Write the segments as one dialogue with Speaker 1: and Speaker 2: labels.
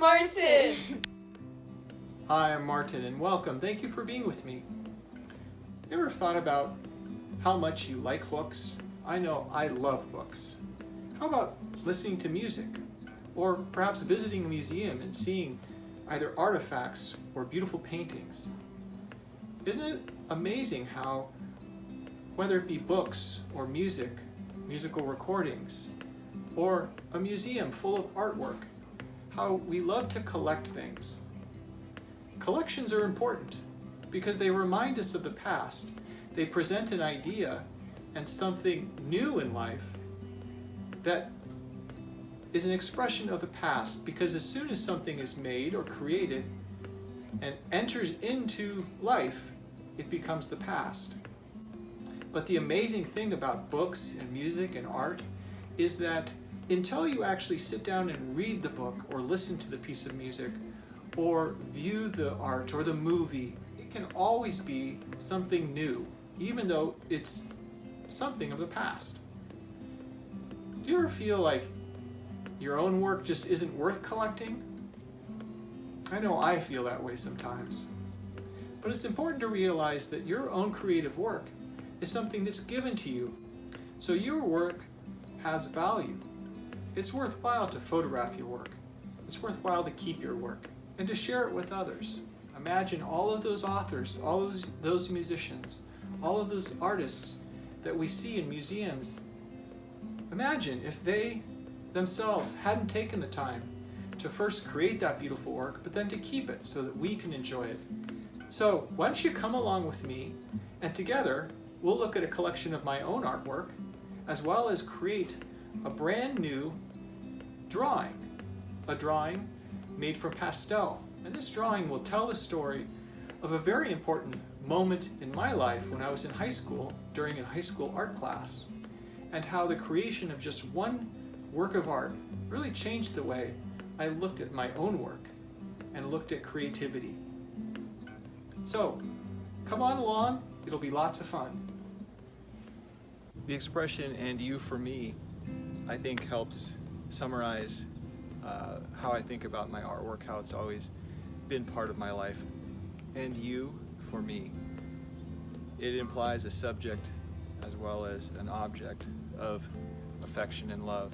Speaker 1: Martin!
Speaker 2: Hi, I'm Martin, and welcome. Thank you for being with me. You ever thought about how much you like books? I know I love books. How about listening to music? Or perhaps visiting a museum and seeing either artifacts or beautiful paintings? Isn't it amazing how, whether it be books or music, musical recordings, or a museum full of artwork, how we love to collect things? Collections are important because they remind us of the past. They present an idea and something new in life that is an expression of the past, because as soon as something is made or created and enters into life, it becomes the past. But the amazing thing about books and music and art is that until you actually sit down and read the book or listen to the piece of music or view the art or the movie, it can always be something new, even though it's something of the past. Do you ever feel like your own work just isn't worth collecting? I know I feel that way sometimes. But it's important to realize that your own creative work is something that's given to you. So your work has value. It's worthwhile to photograph your work. It's worthwhile to keep your work and to share it with others. Imagine all of those authors, all of those musicians, all of those artists that we see in museums. Imagine if they themselves hadn't taken the time to first create that beautiful work, but then to keep it so that we can enjoy it. So why don't you come along with me, and together we'll look at a collection of my own artwork, as well as create a brand new drawing, a drawing made from pastel. And this drawing will tell the story of a very important moment in my life when I was in high school, during a high school art class, and how the creation of just one work of art really changed the way I looked at my own work and looked at creativity. So, come on along, it'll be lots of fun. The expression "and you for me" I think helps summarize how I think about my artwork, how it's always been part of my life. And you for me. It implies a subject as well as an object of affection and love.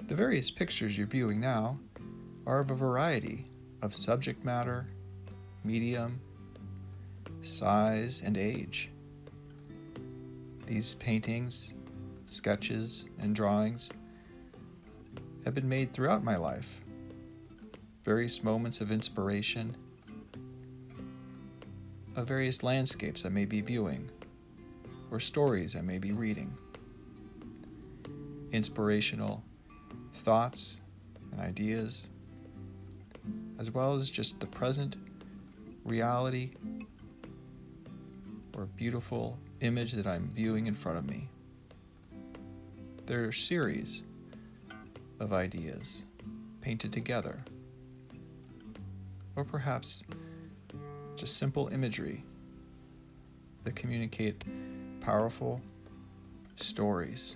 Speaker 2: The various pictures you're viewing now are of a variety of subject matter, medium, size, and age. These paintings, sketches, and drawings have been made throughout my life. Various moments of inspiration, of various landscapes I may be viewing, or stories I may be reading. Inspirational thoughts and ideas, as well as just the present reality or beautiful image that I'm viewing in front of me. There are a series of ideas painted together, or perhaps just simple imagery that communicate powerful stories.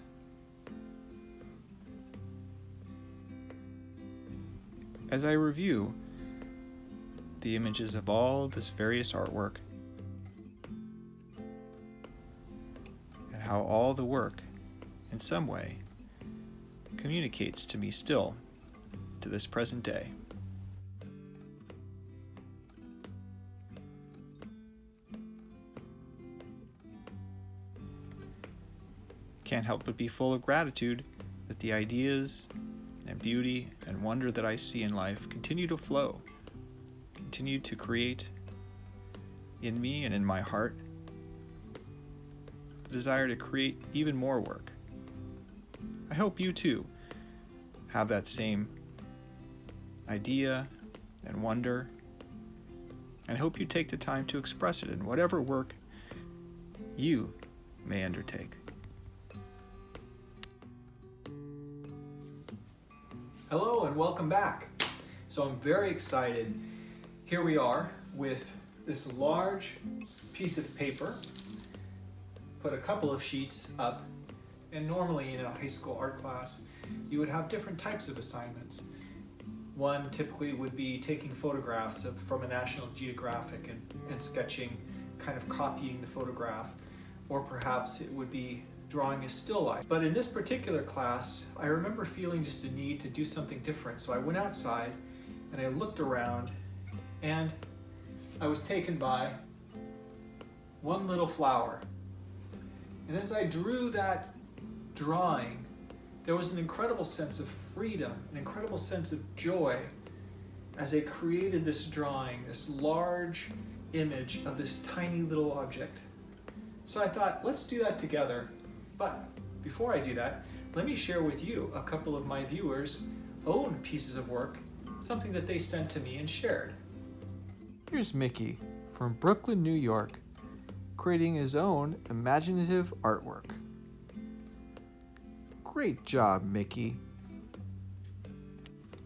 Speaker 2: As I review the images of all this various artwork, and how all the work, in some way, communicates to me still, to this present day. Can't help but be full of gratitude that the ideas and beauty and wonder that I see in life continue to flow, continue to create in me and in my heart the desire to create even more work. I hope you too have that same idea and wonder, and I hope you take the time to express it in whatever work you may undertake. Hello and welcome back. So I'm very excited. Here we are with this large piece of paper. Put a couple of sheets up, and normally in a high school art class you would have different types of assignments. One typically would be taking photographs from a National Geographic and sketching, kind of copying the photograph, or perhaps it would be drawing a still life. But in this particular class, I remember feeling just a need to do something different. So I went outside and I looked around, and I was taken by one little flower. And as I drew that drawing, there was an incredible sense of freedom, an incredible sense of joy as I created this drawing, this large image of this tiny little object. So I thought, let's do that together. But before I do that, let me share with you a couple of my viewers' own pieces of work, something that they sent to me and shared. Here's Mickey from Brooklyn, New York, creating his own imaginative artwork. Great job, Mickey.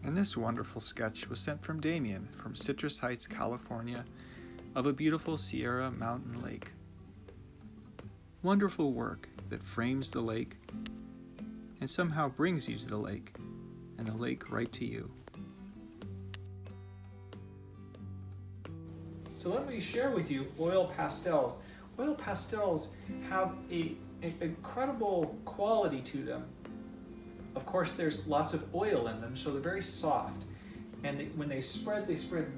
Speaker 2: And this wonderful sketch was sent from Damien from Citrus Heights, California, of a beautiful Sierra mountain lake. Wonderful work that frames the lake and somehow brings you to the lake, and the lake right to you. So let me share with you oil pastels. Oil pastels have an incredible quality to them. Of course, there's lots of oil in them, so they're very soft. And when they spread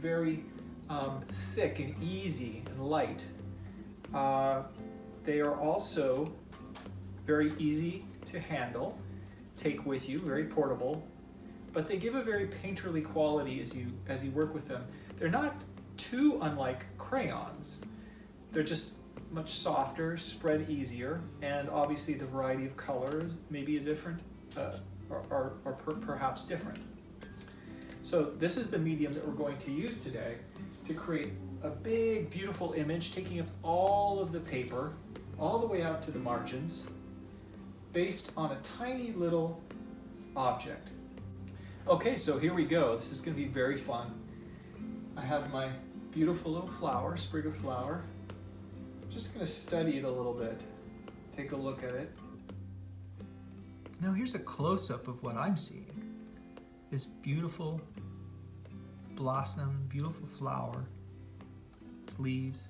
Speaker 2: very thick and easy and light. They are also very easy to handle, take with you, very portable, but they give a very painterly quality as you work with them. They're not too unlike crayons. They're just much softer, spread easier, and obviously the variety of colors may be a different, perhaps different. So this is the medium that we're going to use today to create a big, beautiful image, taking up all of the paper, all the way out to the margins, based on a tiny little object. Okay, so here we go. This is going to be very fun. I have my beautiful little flower, sprig of flower. I'm just going to study it a little bit, take a look at it. Now here's a close-up of what I'm seeing. This beautiful blossom, beautiful flower, its leaves,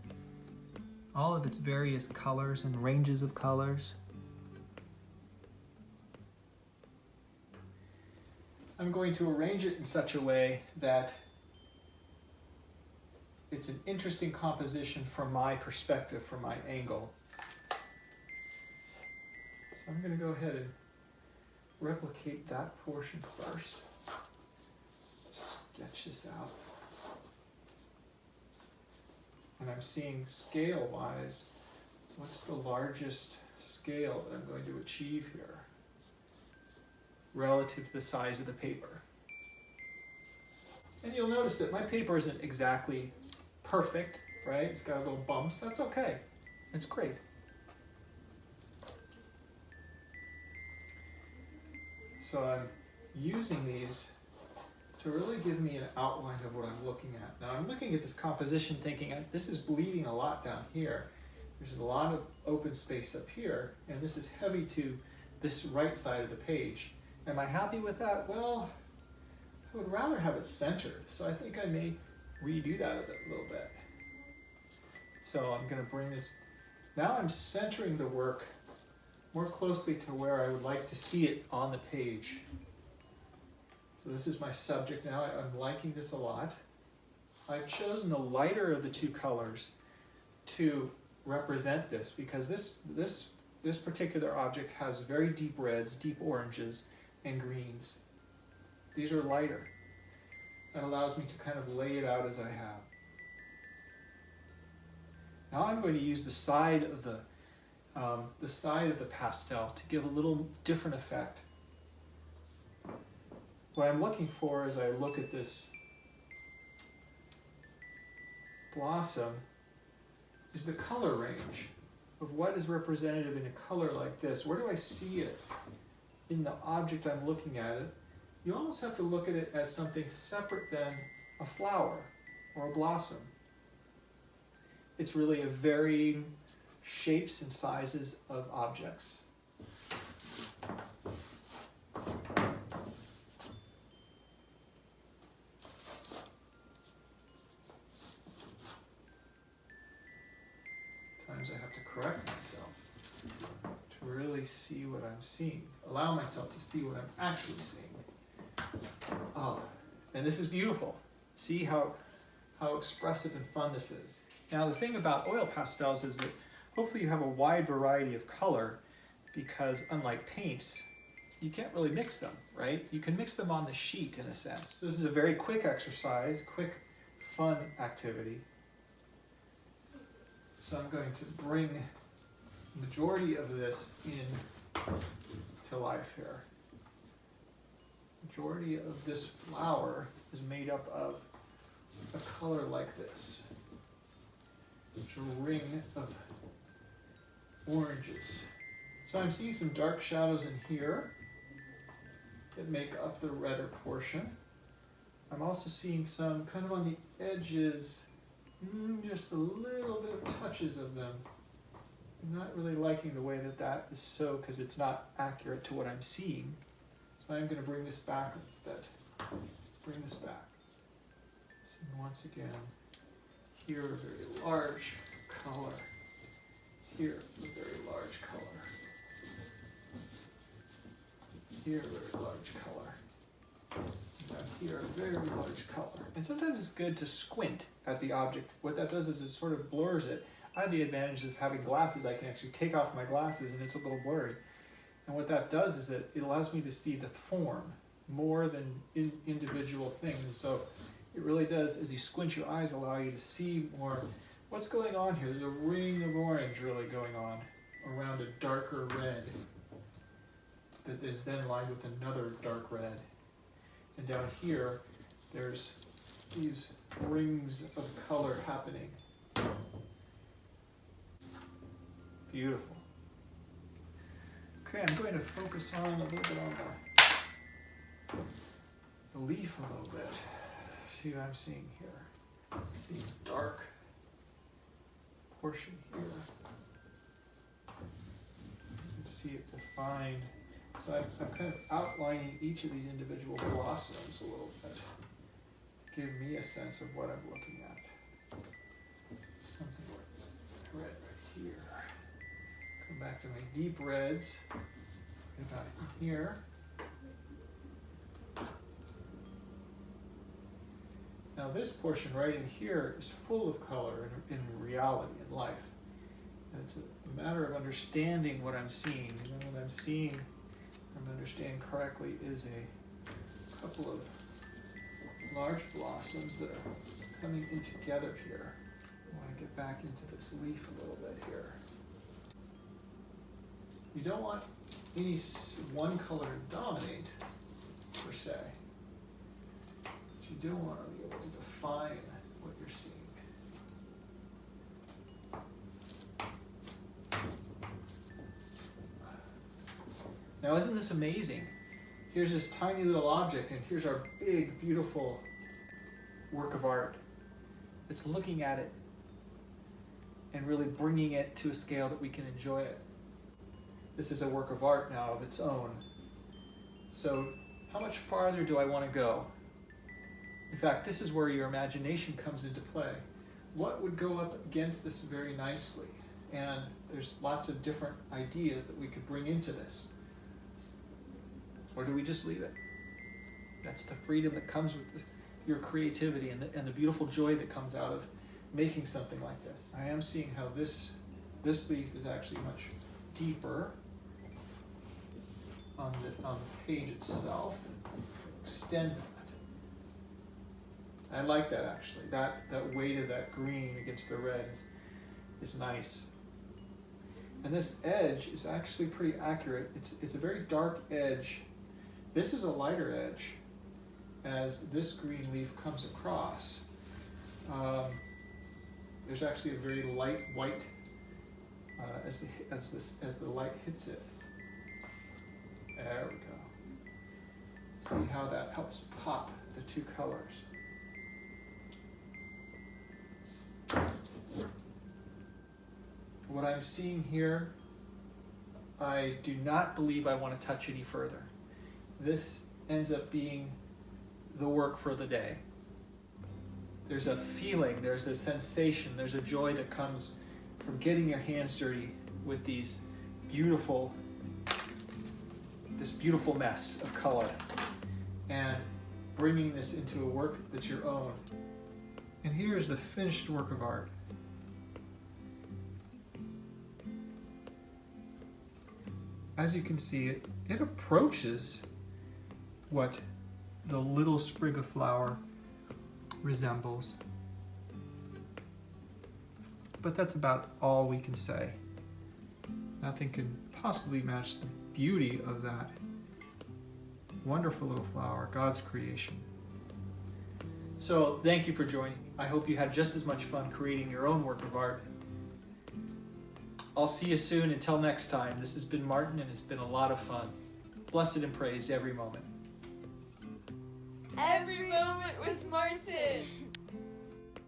Speaker 2: all of its various colors and ranges of colors. I'm going to arrange it in such a way that it's an interesting composition from my perspective, from my angle. So I'm going to go ahead and replicate that portion first. Sketch this out. And I'm seeing scale-wise, what's the largest scale that I'm going to achieve here relative to the size of the paper. And you'll notice that my paper isn't exactly perfect, right? It's got little bumps. That's okay. It's great. So I'm using these to really give me an outline of what I'm looking at. Now I'm looking at this composition thinking, this is bleeding a lot down here. There's a lot of open space up here, and this is heavy to this right side of the page. Am I happy with that? Well, I would rather have it centered, so I think I may redo that a little bit. So I'm going to bring this, now I'm centering the work more closely to where I would like to see it on the page. So this is my subject now. I'm liking this a lot. I've chosen the lighter of the two colors to represent this because this particular object has very deep reds, deep oranges, and greens. These are lighter. That allows me to kind of lay it out as I have. Now I'm going to use the side of the pastel to give a little different effect. What I'm looking for as I look at this blossom is the color range of what is representative in a color like this. Where do I see it in the object I'm looking at it? you almost have to look at it as something separate than a flower or a blossom. It's really a varying shapes and sizes of objects. Times I have to correct myself to really see what I'm seeing. Allow myself to see what I'm actually seeing. Oh, and this is beautiful. See how expressive and fun this is. Now the thing about oil pastels is that hopefully you have a wide variety of color, because unlike paints, you can't really mix them, right? You can mix them on the sheet in a sense. This is a very quick exercise, quick, fun activity. So I'm going to bring the majority of this in to life here. Majority of this flower is made up of a color like this. It's a ring of oranges. So I'm seeing some dark shadows in here that make up the redder portion. I'm also seeing some kind of on the edges, just a little bit of touches of them. I'm not really liking the way that is so, because it's not accurate to what I'm seeing. So I'm going to bring this back a bit. Bring this back. So once again, here a very large color. Here a very large color. Here a very large color. Down here a very large color. And sometimes it's good to squint at the object. What that does is it sort of blurs it. I have the advantage of having glasses. I can actually take off my glasses and it's a little blurry. And what that does is that it allows me to see the form more than individual things. And so it really does, as you squint your eyes, allow you to see more what's going on here. There's a ring of orange really going on around a darker red that is then lined with another dark red. And down here, there's these rings of color happening. Beautiful. Okay, I'm going to focus on a little bit on the leaf a little bit. See what I'm seeing here. See a dark portion here. You can see it defined. So I'm kind of outlining each of these individual blossoms a little bit to give me a sense of what I'm looking at. Something like red right here. Come back to my deep reds. About here. Now this portion right in here is full of color in reality, in life. And it's a matter of understanding what I'm seeing. And then what I'm seeing, if I'm understanding correctly, is a couple of large blossoms that are coming in together here. I want to get back into this leaf a little bit here. You don't want any one color to dominate, per se. But you do want to be able to define what you're seeing. Now, isn't this amazing? Here's this tiny little object, and here's our big, beautiful work of art. It's looking at it and really bringing it to a scale that we can enjoy it. This is a work of art now of its own. So how much farther do I want to go? In fact, this is where your imagination comes into play. What would go up against this very nicely? And there's lots of different ideas that we could bring into this. Or do we just leave it? That's the freedom that comes with your creativity and the beautiful joy that comes out of making something like this. I am seeing how this leaf is actually much deeper on the page itself. Extend that. I like that actually. That weight of that green against the red is nice. And this edge is actually pretty accurate. It's a very dark edge. This is a lighter edge as this green leaf comes across. There's actually a very light white as the light hits it. There we go. See how that helps pop the two colors. What I'm seeing here, I do not believe I want to touch any further. This ends up being the work for the day. There's a feeling, there's a sensation, there's a joy that comes from getting your hands dirty with this beautiful mess of color and bringing this into a work that's your own. And here's the finished work of art. As you can see, it approaches what the little sprig of flower resembles. But that's about all we can say. Nothing can possibly match the beauty of that wonderful little flower, God's creation. So thank you for joining me. I hope you had just as much fun creating your own work of art. I'll see you soon. Until next time, this has been Martin, and it's been a lot of fun. Blessed and praised every moment.
Speaker 1: Every moment with Martin.